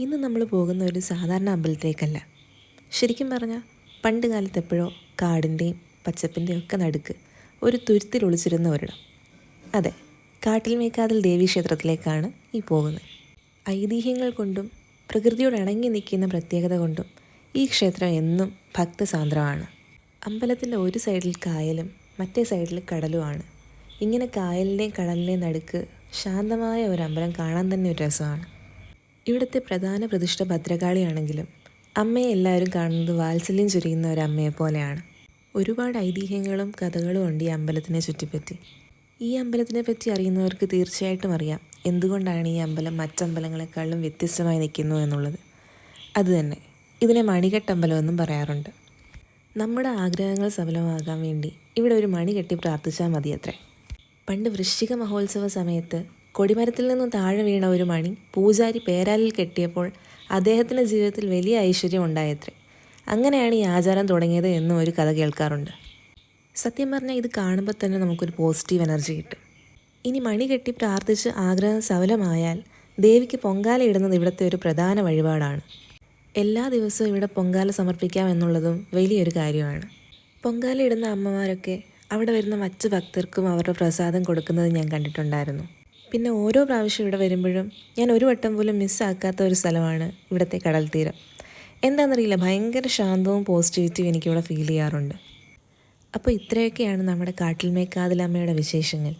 ഇന്ന് നമ്മൾ പോകുന്ന ഒരു സാധാരണ അമ്പലത്തിലേക്കല്ല. ശരിക്കും പറഞ്ഞാൽ പണ്ട് കാലത്ത് എപ്പോഴോ കാടിൻ്റെയും പച്ചപ്പിൻ്റെയും ഒക്കെ നടുക്ക് ഒരു തുരുത്തിൽ ഒളിച്ചിരുന്ന ഒരിടം. അതെ, കാട്ടിൽ മേക്കാതിൽ ദേവീക്ഷേത്രത്തിലേക്കാണ് ഈ പോകുന്നത്. ഐതിഹ്യങ്ങൾ കൊണ്ടും പ്രകൃതിയോട് ഇണങ്ങി നിൽക്കുന്ന പ്രത്യേകത കൊണ്ടും ഈ ക്ഷേത്രം എന്നും ഭക്തസാന്ദ്രമാണ്. അമ്പലത്തിൻ്റെ ഒരു സൈഡിൽ കായലും മറ്റേ സൈഡിൽ കടലുമാണ്. ഇങ്ങനെ കായലിൻ്റെയും കടലിൻ്റെയും നടുക്ക് ശാന്തമായ ഒരു അമ്പലം കാണാൻ തന്നെ ഒരു രസമാണ്. ഇവിടുത്തെ പ്രധാന പ്രതിഷ്ഠ ഭദ്രകാളിയാണെങ്കിലും അമ്മയെ എല്ലാവരും കാണുന്നത് വാത്സല്യം ചൊരിയുന്ന ഒരു അമ്മയെ പോലെയാണ്. ഒരുപാട് ഐതിഹ്യങ്ങളും കഥകളും ഉണ്ട് ഈ അമ്പലത്തിനെ ചുറ്റിപ്പറ്റി. ഈ അമ്പലത്തിനെ പറ്റി അറിയുന്നവർക്ക് തീർച്ചയായിട്ടും അറിയാം എന്തുകൊണ്ടാണ് ഈ അമ്പലം മറ്റമ്പലങ്ങളെക്കാളും വ്യത്യസ്തമായി നിൽക്കുന്നു എന്നുള്ളത്. അതുതന്നെ ഇതിനെ മണികെട്ടമ്പലം എന്നും പറയാറുണ്ട്. നമ്മുടെ ആഗ്രഹങ്ങൾ സഫലമാകാൻ വേണ്ടി ഇവിടെ ഒരു മണി കെട്ടി പ്രാർത്ഥിച്ചാൽ മതിയത്രേ. പണ്ട് വൃശ്ചിക മഹോത്സവ സമയത്ത് കൊടിമരത്തിൽ നിന്നും താഴെ വീണ ഒരു മണി പൂജാരി പേരാലിൽ കെട്ടിയപ്പോൾ അദ്ദേഹത്തിൻ്റെ ജീവിതത്തിൽ വലിയ ഐശ്വര്യം ഉണ്ടായത്രേ. അങ്ങനെയാണ് ഈ ആചാരം തുടങ്ങിയത് എന്നും ഒരു കഥ കേൾക്കാറുണ്ട്. സത്യം പറഞ്ഞാൽ ഇത് കാണുമ്പോൾ തന്നെ നമുക്കൊരു പോസിറ്റീവ് എനർജി കിട്ടും. ഇനി മണി കെട്ടി പ്രാർത്ഥിച്ച് ആഗ്രഹം സഫലമായാൽ ദേവിക്ക് പൊങ്കാല ഇടുന്നത് ഇവിടുത്തെ ഒരു പ്രധാന വഴിപാടാണ്. എല്ലാ ദിവസവും ഇവിടെ പൊങ്കാല സമർപ്പിക്കാം എന്നുള്ളതും വലിയൊരു കാര്യമാണ്. പൊങ്കാല ഇടുന്ന അമ്മമാരൊക്കെ അവിടെ വരുന്ന മറ്റ് ഭക്തർക്കും അവരുടെ പ്രസാദം കൊടുക്കുന്നത് ഞാൻ കണ്ടിട്ടുണ്ടായിരുന്നു. പിന്നെ ഓരോ പ്രാവശ്യം ഇവിടെ വരുമ്പോഴും ഞാൻ ഒരു വട്ടം പോലും മിസ്സാക്കാത്ത ഒരു സ്ഥലമാണ് ഇവിടുത്തെ കടൽ തീരം. എന്താണെന്നറിയില്ല, ഭയങ്കര ശാന്തവും പോസിറ്റിവിറ്റിയും എനിക്കിവിടെ ഫീൽ ചെയ്യാറുണ്ട്. അപ്പോൾ ഇത്രയൊക്കെയാണ് നമ്മുടെ കാട്ടിൽ മേക്കാതിലമ്മയുടെ വിശേഷങ്ങൾ.